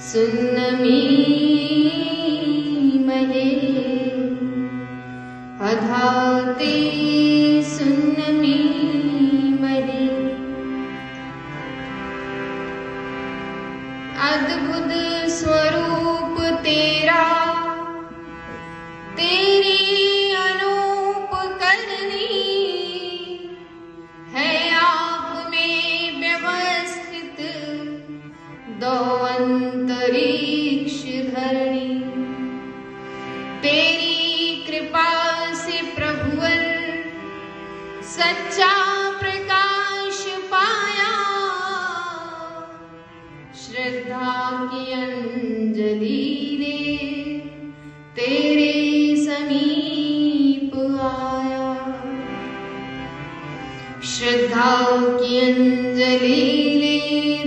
सुन्नमी महे अधाते सुन्नमी महे। अद्भुत स्वरूप तेरा, तेरी अनूप करनी है आप में व्यवस्थित दो अंतरिक्ष धरणी। तेरी कृपा से प्रभुवर सच्चा प्रकाश पाया। श्रद्धा की अंजलि दे तेरे समीप आया। श्रद्धा की अंजलि ले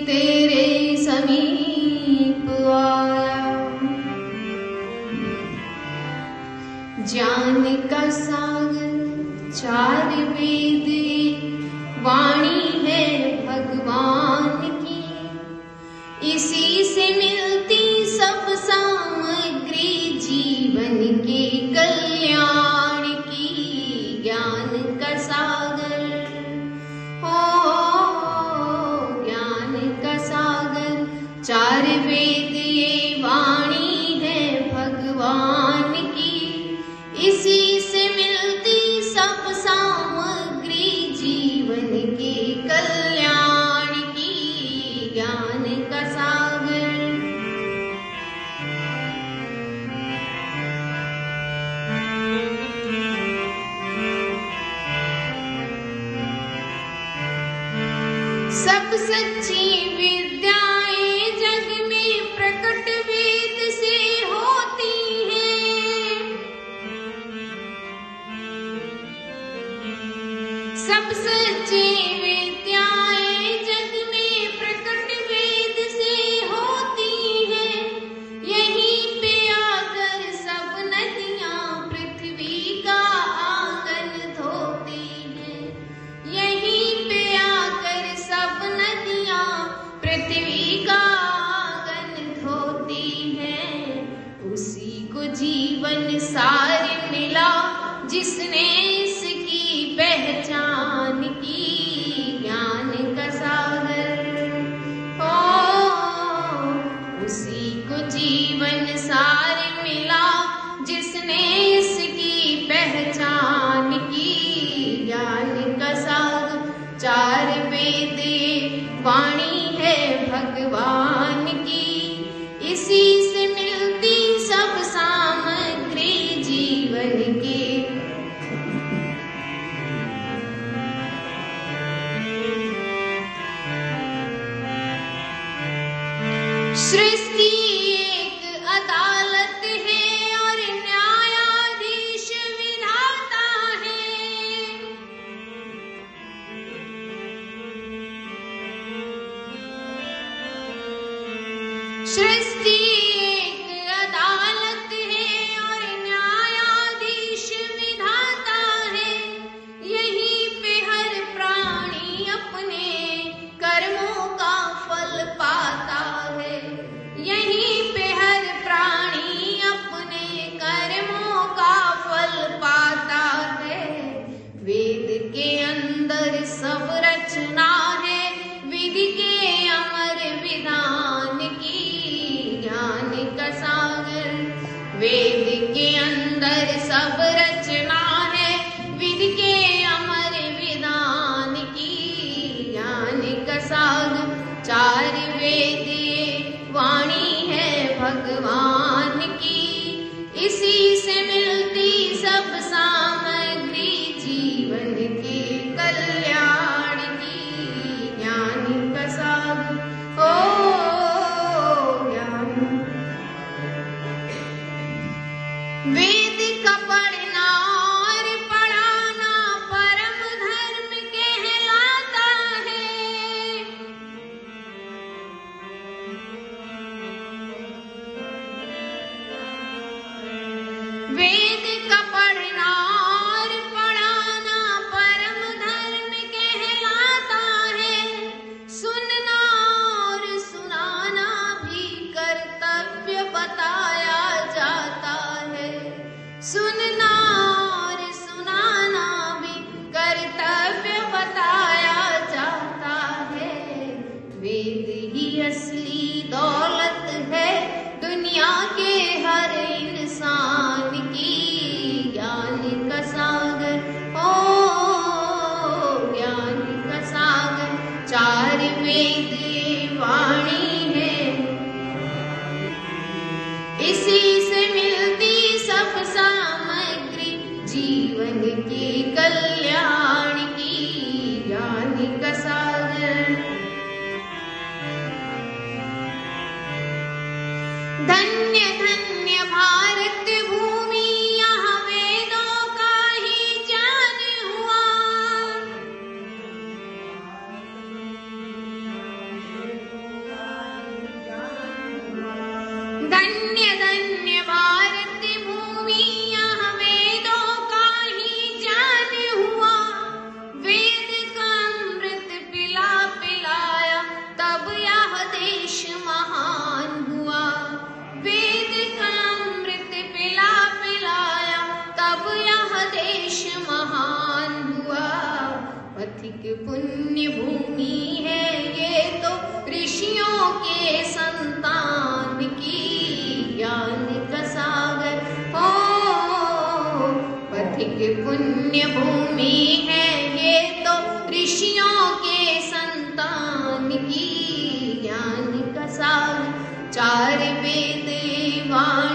तेरे समीप आया। ज्ञान का सागर चार वेद वाणी है भगवान की। इसी से मिलती सब सामग्री जीवन के कल्याण की। ज्ञान का सागर हो, ज्ञान का सागर चार वेद ये वाणी है भगवान की। इसी से मिलती सब सामग्री जीवन के कल्याण की। ज्ञान का सागर सब सच्ची विद्याएं जग में प्रकट वेद से होती हैं। सब सच्ची विद्याएं जग में प्रकट वेद से होती हैं। यहीं पे आकर सब नदियां पृथ्वी का आंगन धोती हैं। यहीं पे आकर सब नदियां पृथ्वी का आंगन धोती हैं। उसी को जीवन सार मिला जिसने इसकी पहचान की। ज्ञान का सागर हो, उसी को जीवन सार मिला जिसने इसकी पहचान की। ज्ञान का सागर चार वेद वाणी है भगवान की। इसी से मिलती सब सामग्री जीवन की। सृष्टि एक अदालत है और न्यायाधीश विधाता है। सृष्टि एक अदालत है और न्यायाधीश विधाता है। यहीं पे हर प्राणी अपने कर्मों का फल पाता है। यहीं पे हर प्राणी अपने कर्मों का फल पाता है। वेद के अंदर सब रचना है विधि के अमर विधान की। ज्ञान का सागर वेद के अंदर सब रचना है विधि के अमर विधान की। ज्ञान का सागर चार वेद वाणी है भगवान की। इसी से मिलती सब सामग्री जीवन के कल्याण की। ज्ञान का सागर हो, ज्ञान वेद का पढ़ना और पढ़ाना परम धर्म कहलाता है। वेद का पढ़ना और पढ़ाना परम धर्म कहलाता है। सुनना और सुनाना भी कर्तव्य वेद ही असली दौलत है दुनिया के हर इंसान की। ज्ञान का सागर ओ ज्ञान का सागर, चार वेद वाणी है, इसी से मिलती सब सामग्री जीवन के कल्याण की। ज्ञान का सागर, धन्य धन्य भारत भूमि, यहाँ वेदों का ही ज्ञान हुआ। धन्य धन्य भारत भूमि, यहाँ वेदों का ही ज्ञान हुआ। वेद का अमृत पिला पिलाया तब यह देश महान हुआ। वेद का अमृत पिला पिलाया तब यह देश महान हुआ। पथिक पुण्य भूमि है ये तो ऋषियों के संतान की। ज्ञान का सागर हो पथिक पुण्य भूमि है ये तो ऋषियों के संतान की। ज्ञान का सागर, चार वेद वाणी